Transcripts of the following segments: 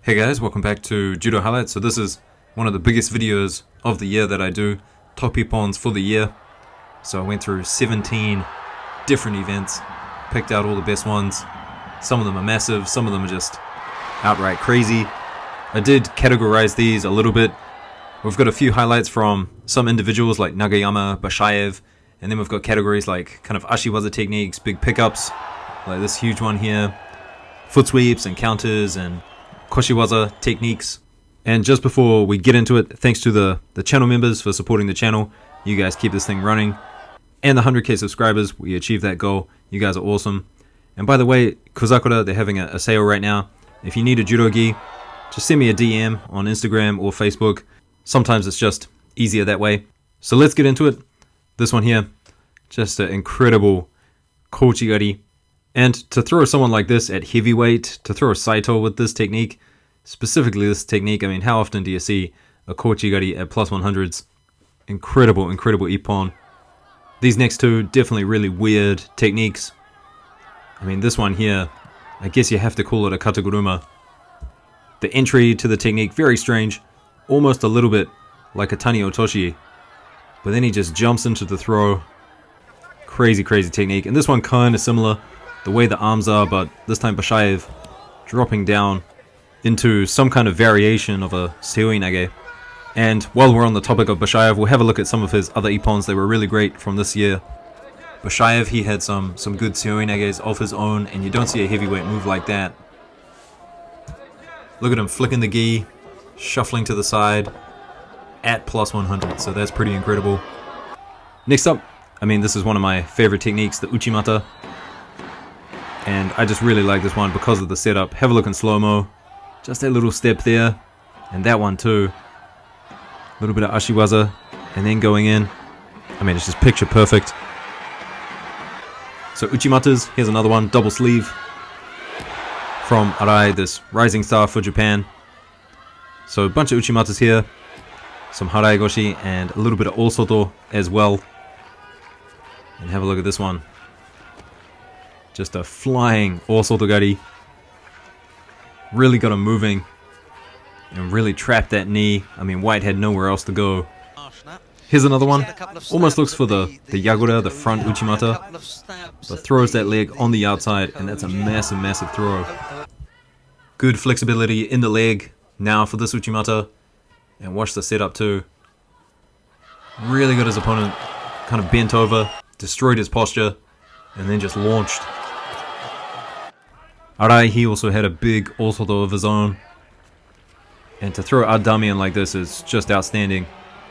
Hey guys, welcome back to Judo Highlights. So this is one of the biggest videos of the year that I do, top Ippons for the year. So I went through 17 different events, picked out all the best ones. Some of them are massive, some of them are just outright crazy. I did categorize these a little bit. We've got a few highlights from some individuals like Nagayama, Bashaev, and then we've got categories like kind of ashi waza techniques, big pickups, like this huge one here, foot sweeps and counters and koshi waza techniques. And just before we get into it, thanks to the channel members for supporting the channel. You guys keep this thing running. And the 100k subscribers, we achieved that goal. You guys are awesome. And by the way, Kozakura, they're having a sale right now. If you need a judo gi, just send me a DM on Instagram or Facebook. Sometimes it's just easier that way. So let's get into it. This one here, just an incredible kochi gari. And to throw someone like this at heavyweight, to throw a saito with this technique, specifically this technique, I mean, how often do you see a kochi gari at plus 100s? Incredible, incredible ippon. These next two, definitely really weird techniques. I mean, this one here, I guess you have to call it a kataguruma. The entry to the technique, very strange, almost a little bit like a taiotoshi. But then he just jumps into the throw. Crazy, crazy technique. And this one kind of similar, the way the arms are, but this time Bashaev dropping down into some kind of variation of a seoi nage. And while we're on the topic of Bashaev, we'll have a look at some of his other ippons. They were really great from this year. Bashaev, he had some good seoi nages of his own, and you don't see a heavyweight move like that. Look at him flicking the gi, shuffling to the side at plus 100, so that's pretty incredible. Next up, I mean, this is one of my favorite techniques, the uchimata. And I just really like this one because of the setup. Have a look in slow-mo. Just that little step there. And that one too. A little bit of ashi waza. And then going in. I mean, it's just picture perfect. So uchimatas. Here's another one. Double sleeve. From Harai, this rising star for Japan. So a bunch of uchimatas here. Some harai goshi. And a little bit of osoto as well. And have a look at this one. Just a flying osoto gari. Really got him moving. And really trapped that knee. I mean, White had nowhere else to go. Here's another one. Almost looks for the yagura, the front uchimata. But throws that leg on the outside. And that's a massive, massive throw. Good flexibility in the leg. Now for this uchimata. And watch the setup too. Really got his opponent kind of bent over. Destroyed his posture. And then just launched. Harai, he also had a big osoto of his own. And to throw a Damian like this is just outstanding.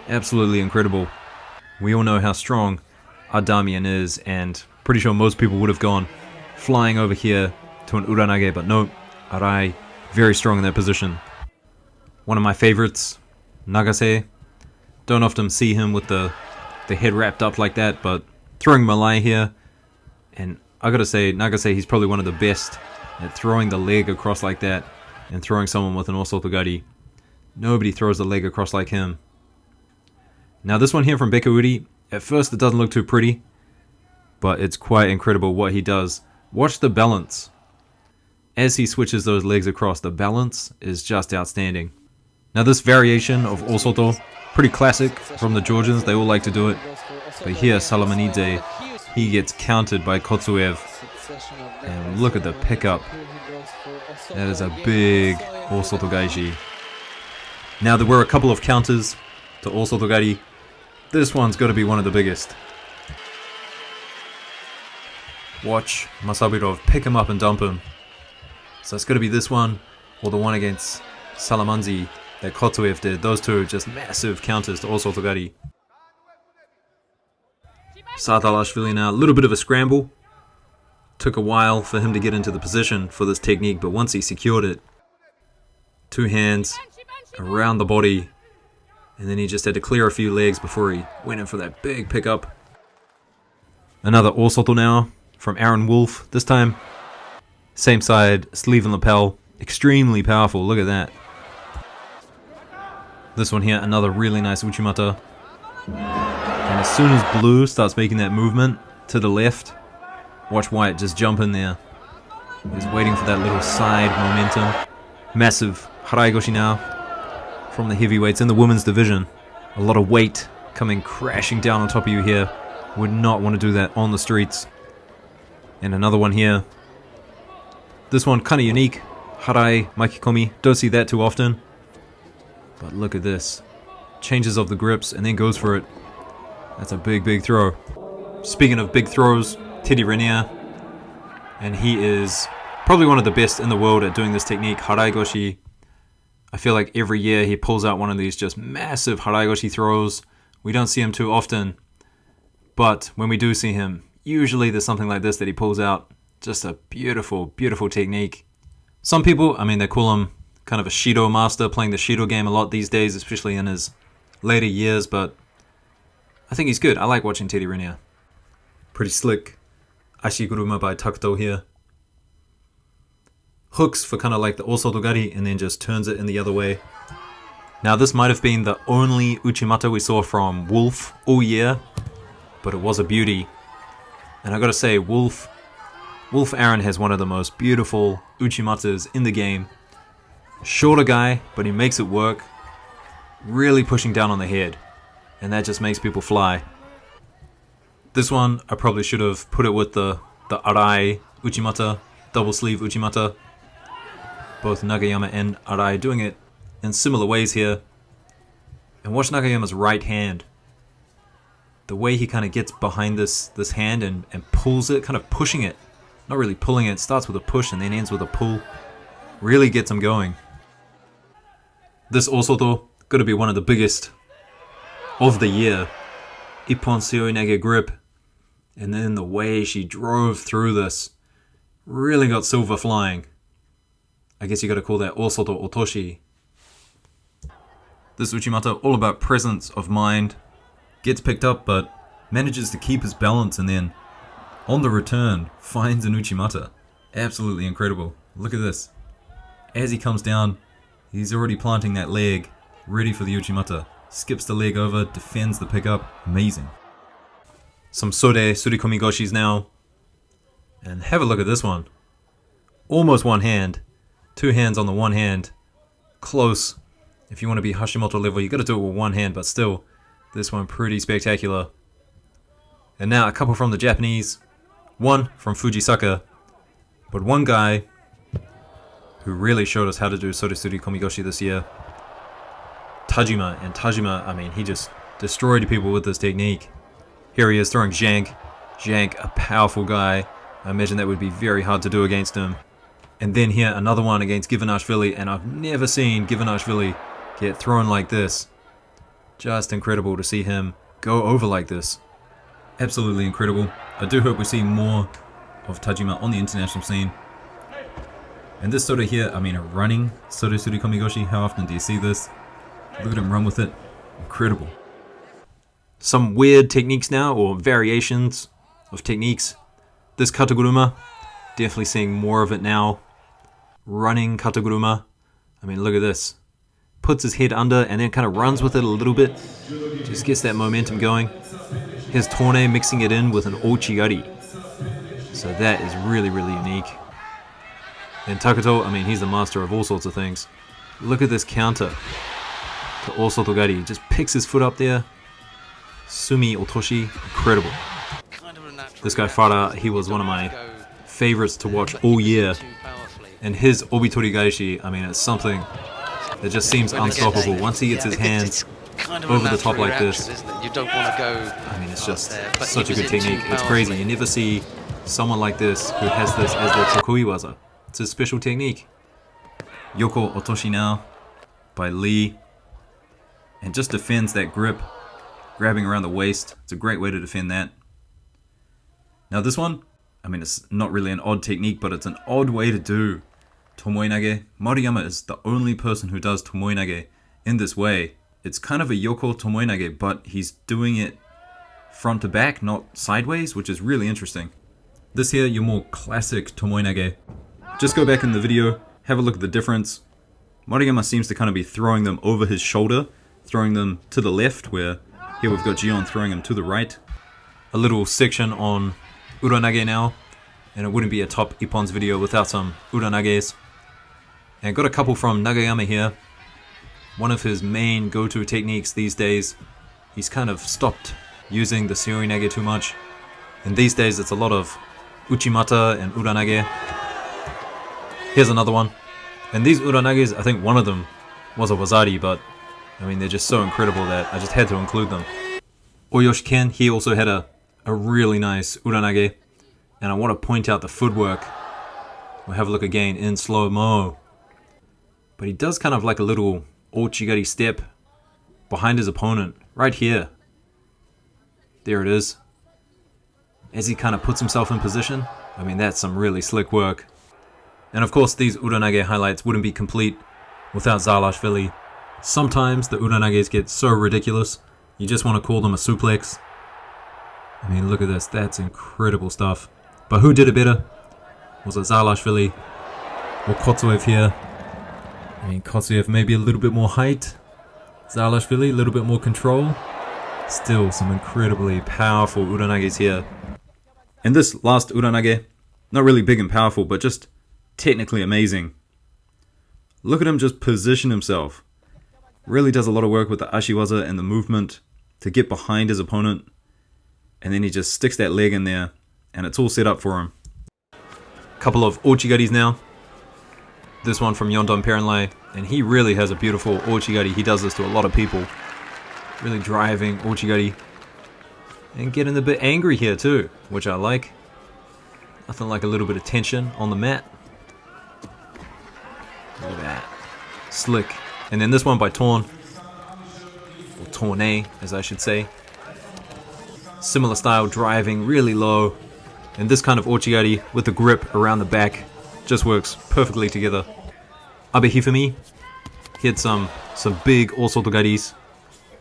Absolutely incredible. We all know how strong Damian is, and pretty sure most people would have gone flying over here to an Uranage, but no, Harai, very strong in that position. One of my favorites, Nagase. Don't often see him with the head wrapped up like that, but throwing Malai here, and I gotta say, Nagase, he's probably one of the best at throwing the leg across like that and throwing someone with an osoto gari. Nobody throws the leg across like him. Now this one here from Bekauri, at first it doesn't look too pretty, but it's quite incredible what he does. Watch the balance. As he switches those legs across, the balance is just outstanding. Now this variation of osoto, pretty classic from the Georgians, they all like to do it. But here Salamanidze, he gets countered by Kotsuev. And look at the pickup. That is a big osoto gaiji. Now there were a couple of counters to osoto gari. This one's got to be one of the biggest. Watch Masabirov pick him up and dump him. So it's got to be this one or the one against Salamanzi that Kotsuev did. Those two are just massive counters to osoto gari. Satalashvili now, a little bit of a scramble. Took a while for him to get into the position for this technique, but once he secured it, two hands around the body, and then he just had to clear a few legs before he went in for that big pickup. Another osoto now from Aaron Wolf. This time, same side, sleeve and lapel. Extremely powerful, look at that. This one here, another really nice uchimata. And as soon as Blue starts making that movement to the left, watch White just jump in there. He's waiting for that little side momentum. Massive harai goshi now from the heavyweights in the women's division. A lot of weight coming crashing down on top of you here. Would not want to do that on the streets. And another one here. This one kind of unique. Harai makikomi. Don't see that too often. But look at this. Changes of the grips and then goes for it. That's a big, big throw. Speaking of big throws, Titty Renia. And he is probably one of the best in the world at doing this technique, harai goshi. I feel like every year he pulls out one of these just massive harai goshi throws. We don't see him too often. But when we do see him, usually there's something like this that he pulls out. Just a beautiful, beautiful technique. Some people, I mean, they call him kind of a Shido master, playing the Shido game a lot these days, especially in his later years, but I think he's good. I like watching Titty Renia. Pretty slick. Ashi guruma by Takuto here. Hooks for kind of like the osotogari and then just turns it in the other way. Now this might have been the only uchimata we saw from Wolf all year, but it was a beauty. And I gotta say, Wolf Aaron has one of the most beautiful uchimatas in the game. Shorter guy, but he makes it work. Really pushing down on the head. And that just makes people fly. This one, I probably should have put it with the harai uchimata, double sleeve uchimata. Both Nagayama and harai doing it in similar ways here. And watch Nagayama's right hand. The way he kind of gets behind this hand and pulls it, kind of pushing it. Not really pulling it, starts with a push and then ends with a pull. Really gets him going. This osoto, gotta be one of the biggest of the year. Ippons seoi nage grip. And then the way she drove through this. Really got silver flying. I guess you gotta call that osoto otoshi. This uchimata, all about presence of mind. Gets picked up but manages to keep his balance and then on the return finds an uchimata. Absolutely incredible. Look at this. As he comes down, he's already planting that leg, ready for the uchimata. Skips the leg over, defends the pickup. Amazing. Some Sode tsurikomi goshis now. And have a look at this one. Almost one hand. Two hands on the one hand. Close. If you want to be Hashimoto level, you got to do it with one hand, but still, this one pretty spectacular. And now a couple from the Japanese. One from Fujisaka. But one guy who really showed us how to do Sode tsurikomi goshi this year. Tajima. And Tajima, I mean, he just destroyed people with this technique. Here he is throwing Jank. Jank, a powerful guy. I imagine that would be very hard to do against him. And then here, another one against Givanashvili, and I've never seen Givanashvili get thrown like this. Just incredible to see him go over like this. Absolutely incredible. I do hope we see more of Tajima on the international scene. And this Sode here, I mean, a running Sode tsurikomi goshi, how often do you see this? Look at him run with it. Incredible. Some weird techniques now, or variations of techniques. This kataguruma, definitely seeing more of it now. Running kataguruma. I mean, look at this. Puts his head under and then kind of runs with it a little bit. Just gets that momentum going. Here's Torne mixing it in with an ouchi. So that is really, really unique. And Takuto, I mean, he's the master of all sorts of things. Look at this counter to osotogari. Just picks his foot up there. Sumi otoshi, incredible. This guy Farah, he was one of my favorites to watch all year. And his obitori gaeshi, I mean, it's something that just seems unstoppable. Once he gets his hands over the top like this, I mean, it's just such a good technique. It's crazy. You never see someone like this who has this as their tokui waza. It's a special technique. Yoko otoshi now by Lee. And just defends that grip, grabbing around the waist. It's a great way to defend that. Now this one, I mean, it's not really an odd technique, but it's an odd way to do tomoe nage. Maruyama is the only person who does tomoe nage in this way. It's kind of a yoko tomoe nage, but he's doing it front to back, not sideways, which is really interesting. This here, your more classic tomoe nage. Just go back in the video, have a look at the difference. Maruyama seems to kind of be throwing them over his shoulder, throwing them to the left, where here we've got Gion throwing them to the right. A little section on Uranage now, and it wouldn't be a top Ippons video without some Uranages. And got a couple from Nagayama here. One of his main go-to techniques these days. He's kind of stopped using the seoi nage too much. And these days it's a lot of uchimata and uranage. Here's another one. And these uranages, I think one of them was a wazari, but I mean they're just so incredible that I just had to include them. Oyoshi Ken, he also had a really nice uranage. And I want to point out the footwork. We'll have a look again in slow-mo. But he does kind of like a little ouchi step behind his opponent, right here. There it is. As he kind of puts himself in position. I mean, that's some really slick work. And of course, these Uranage highlights wouldn't be complete without Zalashvili. Sometimes the Uranages get so ridiculous, you just want to call them a suplex. I mean, look at this. That's incredible stuff. But who did it better? Was it Zalashvili or Kotsuev here? I mean, Kotsuev maybe a little bit more height. Zalashvili, a little bit more control. Still some incredibly powerful Uranages here. And this last Uranage, not really big and powerful, but just technically amazing. Look at him just position himself. Really does a lot of work with the ashi waza and the movement to get behind his opponent. And then he just sticks that leg in there and it's all set up for him. Couple of ouchi now. This one from Yondon Perenlai, and he really has a beautiful ouchi. He does this to a lot of people. Really driving ouchi. And getting a bit angry here too, which I like. Nothing like a little bit of tension on the mat. Look at that. Slick. And then this one by Torn. Or Torne, as I should say. Similar style, driving really low. And this kind of ouchi with the grip around the back just works perfectly together. Abe Hifumi, he had some big ousoto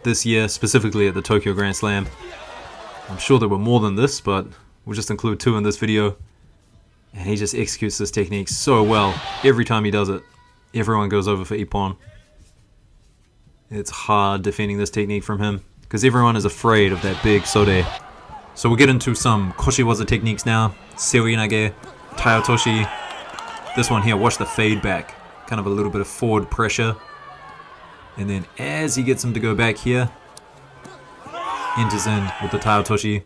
this year, specifically at the Tokyo Grand Slam. I'm sure there were more than this, but we'll just include 2 in this video. And he just executes this technique so well. Every time he does it, everyone goes over for Ippon. It's hard defending this technique from him, because everyone is afraid of that big Sode. So we'll get into some koshi waza techniques now. Seoi nage, taiotoshi. This one here, watch the fade back. Kind of a little bit of forward pressure. And then as he gets him to go back here, enters in with the taiotoshi.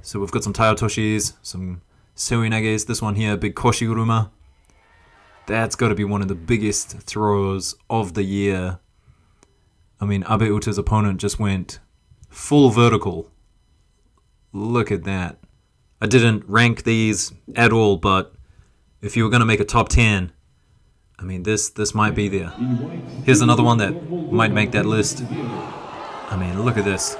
So we've got some taiotoshis, some seoi nages. This one here, big koshi guruma. That's got to be one of the biggest throws of the year. I mean, Abe Uta's opponent just went full vertical. Look at that. I didn't rank these at all, but if you were going to make a top 10, I mean, this might be there. Here's another one that might make that list. I mean, look at this.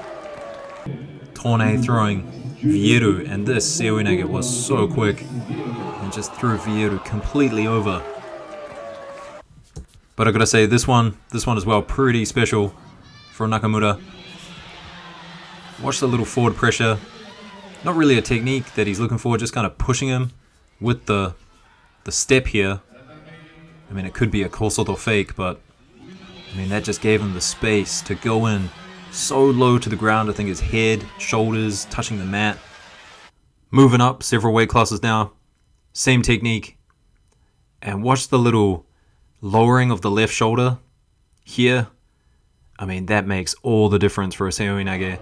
Torne throwing Vieru, and this seoi nage was so quick. And just threw Vieru completely over. But I gotta say, this one as well, pretty special for Nakamura. Watch the little forward pressure. Not really a technique that he's looking for, just kind of pushing him with the step here. I mean, it could be a kosoto fake, but I mean, that just gave him the space to go in so low to the ground. I think his head, shoulders touching the mat. Moving up several weight classes now. Same technique. And watch the little lowering of the left shoulder here. I mean, that makes all the difference for a seoi nage.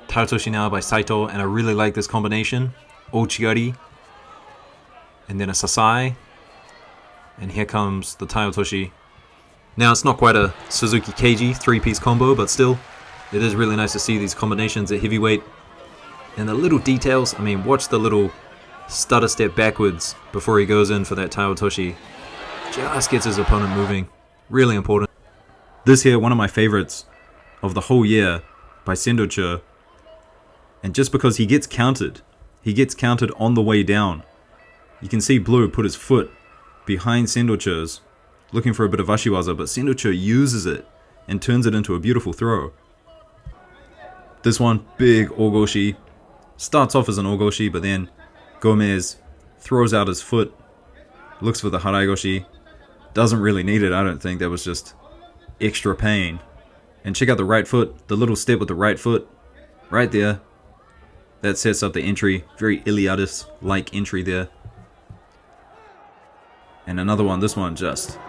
Taiotoshi now by Saito, and I really like this combination. Ouchi and then a sasai. And here comes the taiotoshi. Now, it's not quite a Suzuki Keiji 3-piece combo, but still, it is really nice to see these combinations at heavyweight. And the little details, I mean, watch the little stutter step backwards before he goes in for that taiotoshi. Just gets his opponent moving. Really important. This here, one of my favorites of the whole year by Sendocho. And just because he gets countered on the way down. You can see Blue put his foot behind Sendocho's, looking for a bit of ashiwaza, but Sendocho uses it and turns it into a beautiful throw. This one, big ogoshi. Starts off as an ogoshi, but then Gomez throws out his foot, looks for the harai goshi. Doesn't really need it, I don't think. That was just extra pain. And check out the right foot, the little step with the right foot, right there. That sets up the entry, very Iliadis-like entry there. And another one, this one just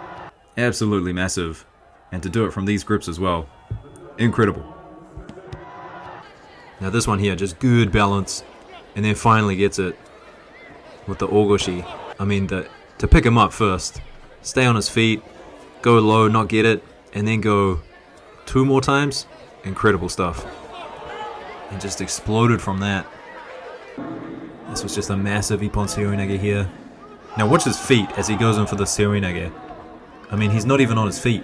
absolutely massive. And to do it from these grips as well. Incredible. Now this one here, just good balance. And then finally gets it with the goshi. I mean, to pick him up first. Stay on his feet. Go low, not get it. And then go 2 more times. Incredible stuff. And just exploded from that. This was just a massive Ippon seoi nage here. Now watch his feet as he goes in for the seoi nage. I mean, he's not even on his feet.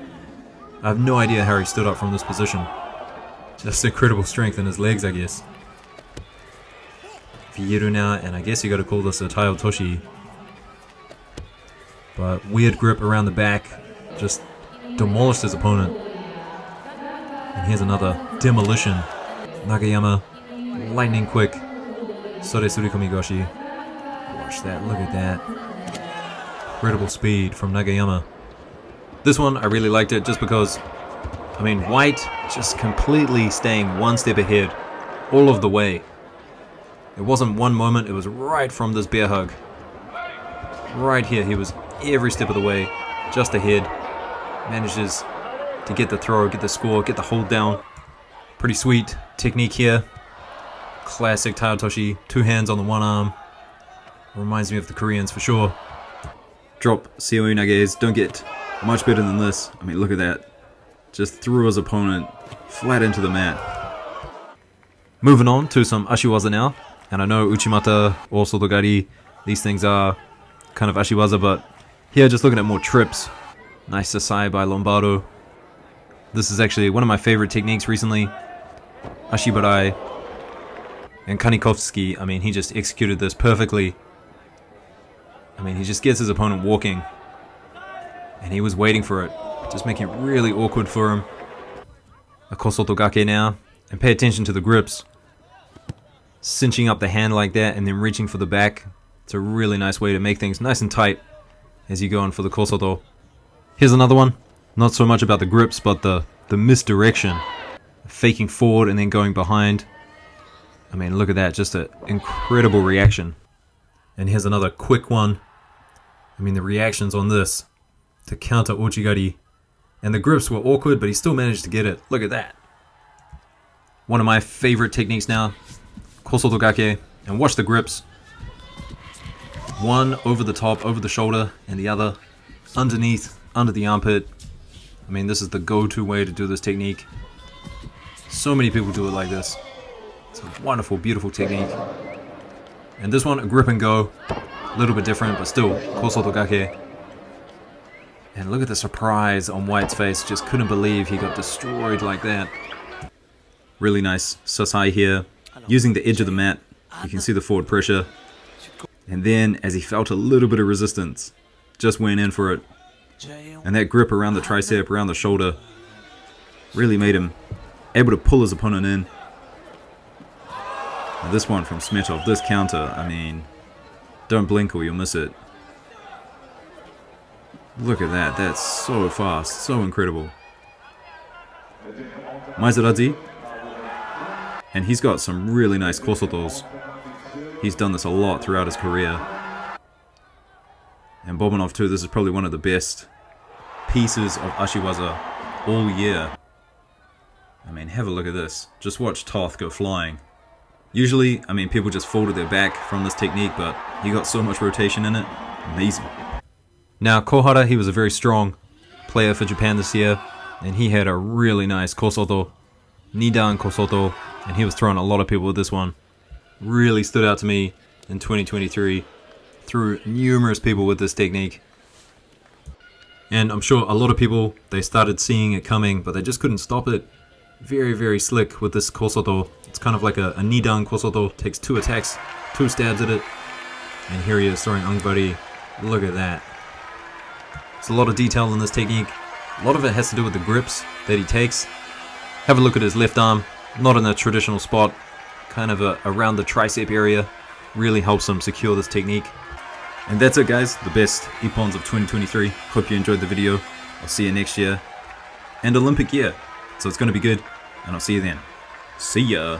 I have no idea how he stood up from this position. Just incredible strength in his legs, I guess. Vieru now, and I guess you gotta call this a taiotoshi. But weird grip around the back. Just demolished his opponent. And here's another demolition. Nagayama, lightning quick. Sode tsurikomi goshi. Watch that, look at that. Incredible speed from Nagayama. This one, I really liked it just because, I mean, White just completely staying one step ahead all of the way. It wasn't one moment, it was right from this bear hug. Right here, he was every step of the way, just ahead. Manages to get the throw, get the score, get the hold down. Pretty sweet technique here. Classic taiotoshi, 2 hands on the one arm. Reminds me of the Koreans for sure. Drop seoi nages, don't get much better than this. I mean, look at that. Just threw his opponent flat into the mat. Moving on to some ashi waza now. And I know uchimata or sotogari, these things are kind of ashi waza, but here just looking at more trips. Nice seoi by Lombardo. This is actually one of my favorite techniques recently. Ashibarai. And Kanikovsky, I mean, he just executed this perfectly. I mean, he just gets his opponent walking. And he was waiting for it. Just making it really awkward for him. A kosoto gake now. And pay attention to the grips. Cinching up the hand like that and then reaching for the back. It's a really nice way to make things nice and tight as you go in for the kosoto. Here's another one. Not so much about the grips, but the misdirection. Faking forward and then going behind. I mean, look at that. Just an incredible reaction. And here's another quick one. I mean, the reactions on this to counter ouchi. And the grips were awkward, but he still managed to get it. Look at that. One of my favorite techniques now. Kosoto gake. And watch the grips. One over the top, over the shoulder, and the other underneath, under the armpit. I mean, this is the go-to way to do this technique. So many people do it like this. It's a wonderful, beautiful technique. And this one, a grip and go. A little bit different, but still, kosoto gake. And look at the surprise on White's face. Just couldn't believe he got destroyed like that. Really nice seoi here. Using the edge of the mat, you can see the forward pressure. And then, as he felt a little bit of resistance, just went in for it. And that grip around the tricep, around the shoulder, really made him able to pull his opponent in. And this one from Smetov, this counter, I mean, don't blink or you'll miss it. Look at that, that's so fast, so incredible. Maizaradzi. And he's got some really nice kosotos. He's done this a lot throughout his career. And Bobanov too, this is probably one of the best pieces of ashiwaza all year. I mean, have a look at this. Just watch Toth go flying. Usually, I mean, people just fall to their back from this technique, but he got so much rotation in it. Amazing. Now, Kohara, he was a very strong player for Japan this year, and he had a really nice kosoto, nidan kosoto, and he was throwing a lot of people with this one. Really stood out to me in 2023. Threw numerous people with this technique. And I'm sure a lot of people, they started seeing it coming, but they just couldn't stop it. Very, very slick with this kosoto. It's kind of like a nidan kosoto. Takes 2 attacks, 2 stabs at it. And here he is throwing angbari. Look at that. There's a lot of detail in this technique. A lot of it has to do with the grips that he takes. Have a look at his left arm. Not in a traditional spot. Kind of around the tricep area. Really helps him secure this technique. And that's it, guys. The best Ippons of 2023. Hope you enjoyed the video. I'll see you next year. And Olympic year. So it's going to be good. And I'll see you then. See ya.